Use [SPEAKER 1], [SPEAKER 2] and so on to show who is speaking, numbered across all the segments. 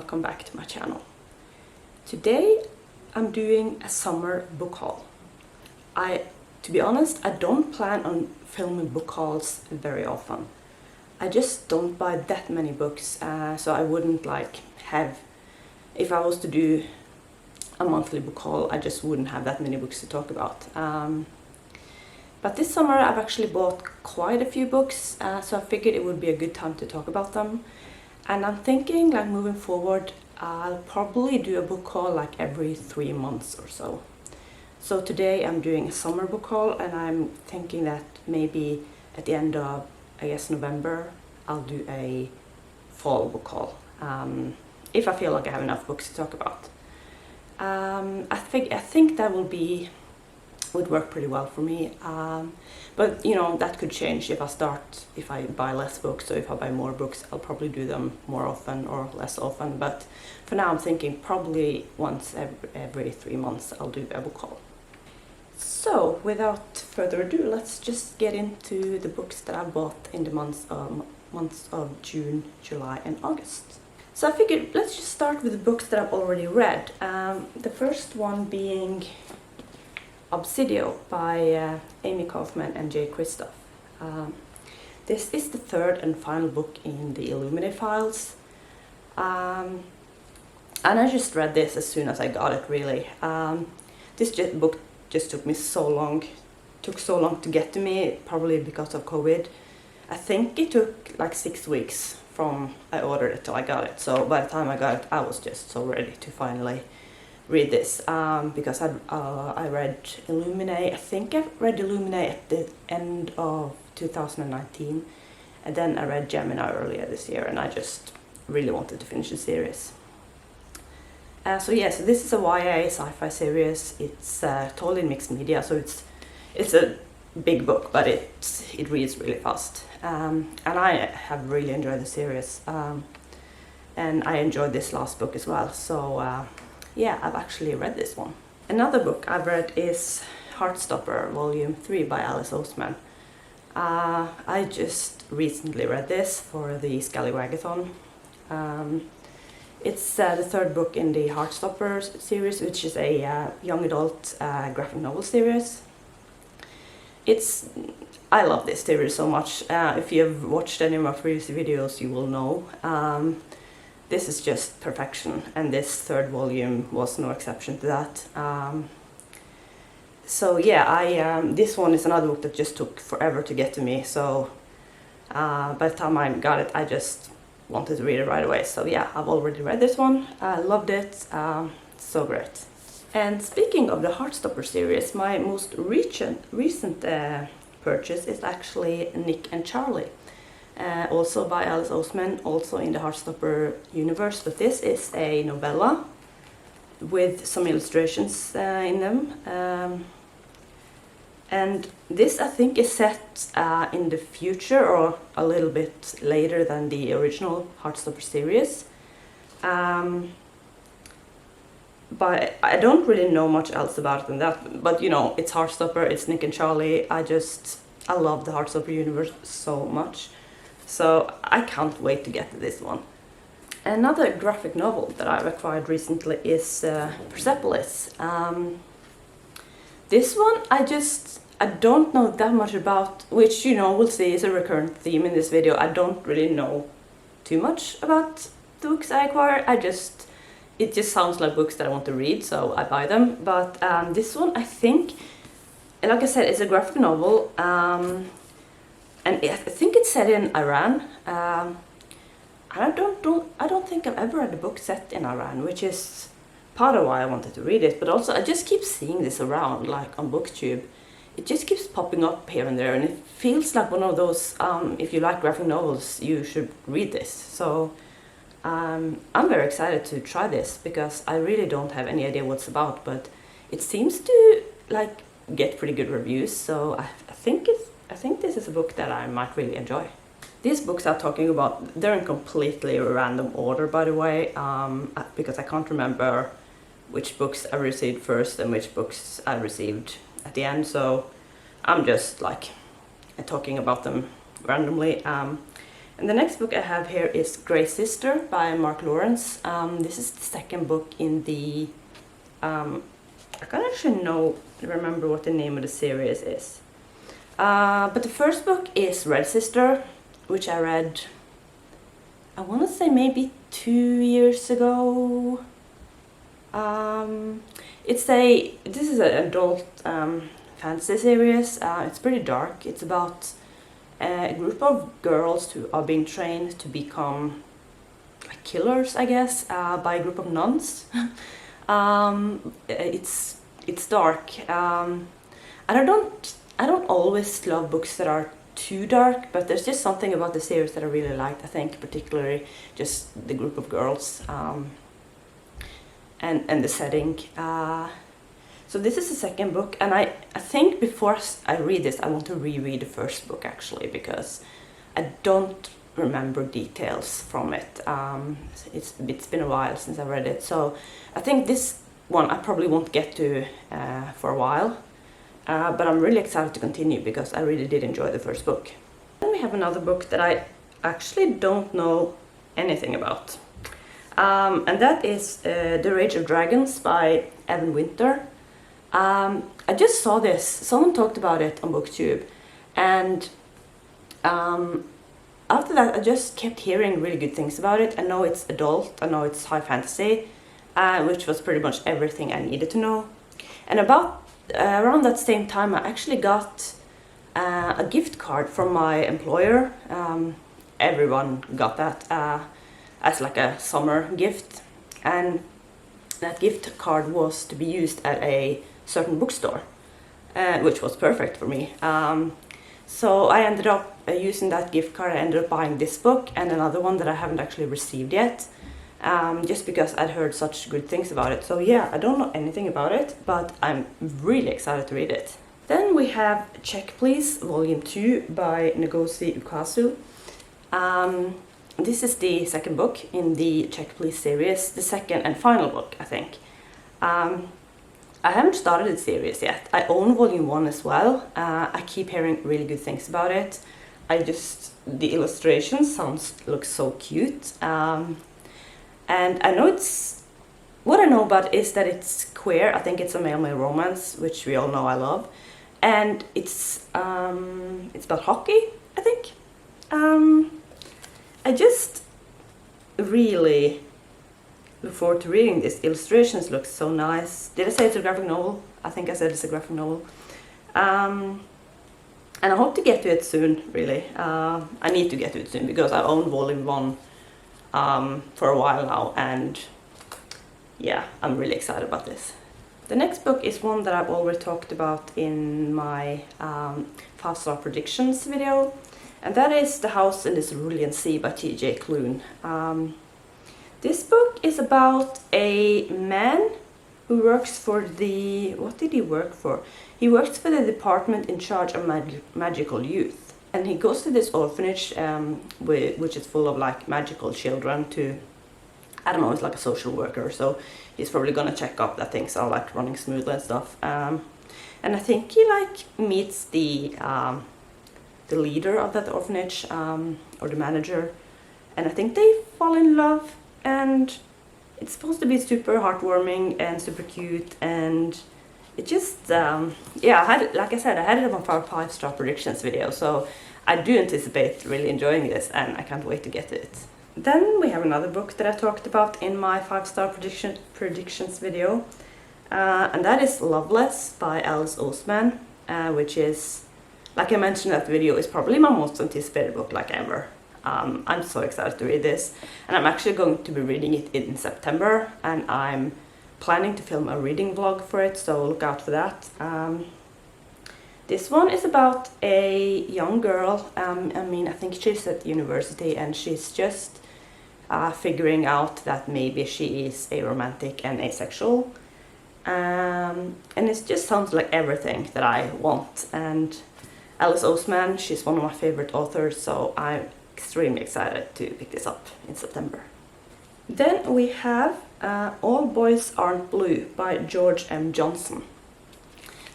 [SPEAKER 1] welcome back to my channel. Today I'm doing a summer book haul. To be honest, I don't plan on filming book hauls very often. I just don't buy that many books, so I wouldn't have, if I was to do a monthly book haul, I just wouldn't have that many books to talk about. But this summer I've actually bought quite a few books, so I figured it would be a good time to talk about them. And I'm thinking, moving forward, I'll probably do a book haul every 3 months or so. So today I'm doing a summer book haul, and I'm thinking that maybe at the end of, I guess, November, I'll do a fall book haul, if I feel like I have enough books to talk about. I think that would work pretty well for me, but you know, that could change if I buy less books. So if I buy more books, I'll probably do them more often or less often, but for now I'm thinking probably once every 3 months I'll do a book haul. So without further ado, let's just get into the books that I bought in the months of June, July and August. So I figured let's just start with the books that I've already read. The first one being Obsidio by Amy Kaufman and Jay Kristoff. This is the third and final book in the Illuminate files. And I just read this as soon as I got it, really. This book just took so long to get to me, probably because of COVID. I think it took 6 weeks from I ordered it till I got it. So by the time I got it, I was just so ready to finally read this, because I read Illuminate. I think I read Illuminate at the end of 2019, and then I read Gemini earlier this year, and I just really wanted to finish the series. So this is a YA sci-fi series. It's told in mixed media, so it's a big book, but it reads really fast. And I have really enjoyed the series, and I enjoyed this last book as well. So yeah, I've actually read this one. Another book I've read is Heartstopper Volume 3 by Alice Oseman. I just recently read this for the Scallywagathon. It's the third book in the Heartstopper series, which is a young adult graphic novel series. I love this series so much. If you've watched any of my previous videos, you will know. This is just perfection, and this third volume was no exception to that. So yeah, this one is another book that just took forever to get to me. So by the time I got it, I just wanted to read it right away. So yeah, I've already read this one. I loved it. So great. And speaking of the Heartstopper series, my most recent purchase is actually Nick and Charlie. Also by Alice Oseman, also in the Heartstopper universe, but this is a novella with some illustrations in them. And this, I think, is set in the future, or a little bit later than the original Heartstopper series. But I don't really know much else about it than that. But you know, it's Heartstopper, it's Nick and Charlie. I love the Heartstopper universe so much. So I can't wait to get to this one. Another graphic novel that I've acquired recently is Persepolis. This one I don't know that much about, which, you know, we'll see is a recurrent theme in this video. I don't really know too much about the books I acquire. It just sounds like books that I want to read, so I buy them. But this one, I think, like I said, it's a graphic novel. And I think it's set in Iran. I don't think I've ever read a book set in Iran, which is part of why I wanted to read it. But also, I just keep seeing this around, on BookTube. It just keeps popping up here and there, and it feels like one of those, if you like graphic novels, you should read this. So I'm very excited to try this, because I really don't have any idea what it's about, but it seems to get pretty good reviews. So I think this is a book that I might really enjoy. These books I'm talking about, they're in completely random order, by the way, because I can't remember which books I received first and which books I received at the end. So I'm just talking about them randomly. And the next book I have here is Grey Sister by Mark Lawrence. This is the second book in the... I can't actually remember what the name of the series is. But the first book is Red Sister, which I read, I want to say maybe 2 years ago. This is an adult fantasy series. It's pretty dark. It's about a group of girls who are being trained to become like killers, I guess, by a group of nuns. It's dark. And I don't always love books that are too dark, but there's just something about the series that I really liked. I think particularly just the group of girls and the setting. So this is the second book, and I think before I read this I want to reread the first book actually, because I don't remember details from it. It's been a while since I read it, so I think this one I probably won't get to for a while. But I'm really excited to continue because I really did enjoy the first book. Then we have another book that I actually don't know anything about. And that is The Rage of Dragons by Evan Winter. I just saw this, someone talked about it on BookTube, and after that I just kept hearing really good things about it. I know it's adult, I know it's high fantasy, which was pretty much everything I needed to know. And around that same time I actually got a gift card from my employer. Everyone got that as like a summer gift, and that gift card was to be used at a certain bookstore, which was perfect for me. So I ended up using that gift card. I ended up buying this book and another one that I haven't actually received yet, just because I'd heard such good things about it. So yeah, I don't know anything about it, but I'm really excited to read it. Then we have Check Please Volume 2 by Ngozi Ukazu. This is the second book in the Check Please series, the second and final book, I think. I haven't started the series yet. I own Volume 1 as well. I keep hearing really good things about it. The illustrations look so cute. And I know what I know about is that it's queer. I think it's a male-male romance, which we all know I love. And it's about hockey, I think. I just really look forward to reading this. Illustrations look so nice. Did I say it's a graphic novel? I think I said it's a graphic novel. And I hope to get to it soon, really. I need to get to it soon because I own Volume 1 for a while now, and yeah, I'm really excited about this. The next book is one that I've already talked about in my 5-star predictions video, and that is The House in the Cerulean Sea by T.J. Klune. This book is about a man who works for what did he work for? He works for the department in charge of magical youth. And he goes to this orphanage, which is full of like magical children to, I don't know, it's like a social worker. So he's probably gonna check up that things are like running smoothly and stuff. And I think he like meets the leader of that orphanage, or the manager. And I think they fall in love. And it's supposed to be super heartwarming and super cute, and it just yeah, like I said, I had it on my 5-star predictions video, so I do anticipate really enjoying this, and I can't wait to get to it. Then we have another book that I talked about in my 5-star predictions video, and that is Loveless by Alice Oseman, which is, like I mentioned in that video, is probably my most anticipated book like ever. I'm so excited to read this, and I'm actually going to be reading it in September, and I'm planning to film a reading vlog for it, so look out for that. This one is about a young girl. I think she's at university, and she's just figuring out that maybe she is aromantic and asexual, and it just sounds like everything that I want. And Alice Oseman, she's one of my favorite authors, so I'm extremely excited to pick this up in September. Then we have All Boys Aren't Blue by George M. Johnson.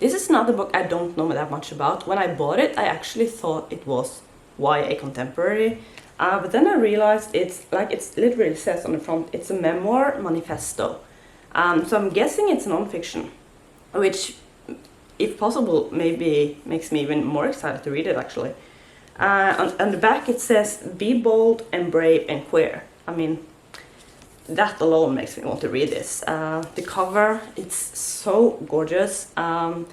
[SPEAKER 1] This is another book I don't know that much about. When I bought it, I actually thought it was YA contemporary. But then I realized it's literally says on the front, it's a memoir manifesto. So I'm guessing it's non-fiction, which, if possible, maybe makes me even more excited to read it actually. On the back it says, be bold and brave and queer. I mean, that alone makes me want to read this. The cover, it's so gorgeous. And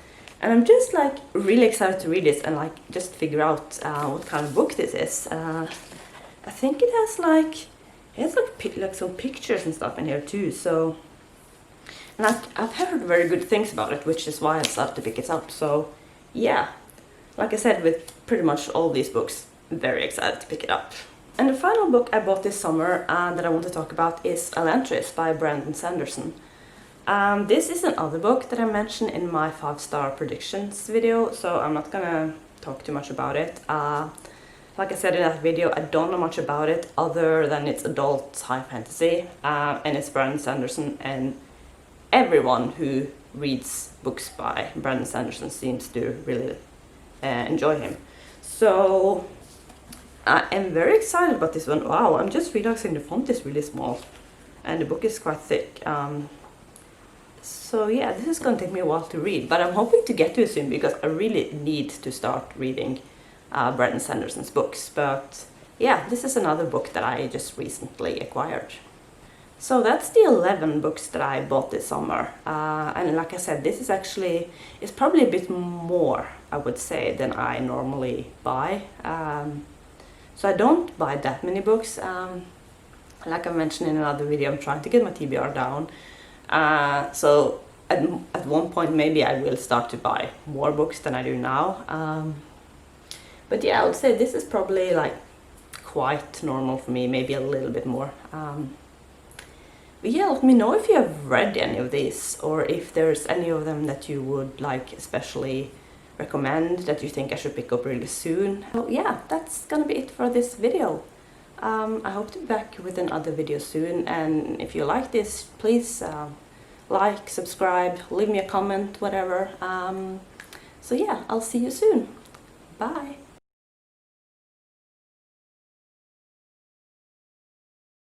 [SPEAKER 1] I'm just like really excited to read this and like just figure out what kind of book this is. I think it has like some pictures and stuff in here too. So, and I've heard very good things about it, which is why I decided to pick it up. So, yeah, like I said, with pretty much all these books, I'm very excited to pick it up. And the final book I bought this summer that I want to talk about is Elentrist by Brandon Sanderson. This is another book that I mentioned in my 5-star predictions video, so I'm not gonna talk too much about it. Like I said in that video, I don't know much about it other than it's adult high fantasy, and it's Brandon Sanderson, and everyone who reads books by Brandon Sanderson seems to really enjoy him. So I am very excited about this one. Wow, I'm just realizing the font is really small and the book is quite thick. So yeah, this is going to take me a while to read, but I'm hoping to get to it soon because I really need to start reading Brandon Sanderson's books. But yeah, this is another book that I just recently acquired. So that's the 11 books that I bought this summer. And like I said, this is actually, it's probably a bit more, I would say, than I normally buy. So I don't buy that many books. Like I mentioned in another video, I'm trying to get my TBR down. So at one point maybe I will start to buy more books than I do now. But yeah, I would say this is probably like quite normal for me, maybe a little bit more. But yeah, let me know if you have read any of these, or if there's any of them that you would like especially recommend that you think I should pick up really soon. So yeah, that's gonna be it for this video. I hope to be back with another video soon, and if you like this, please like, subscribe, leave me a comment, whatever. So yeah, I'll see you soon. Bye!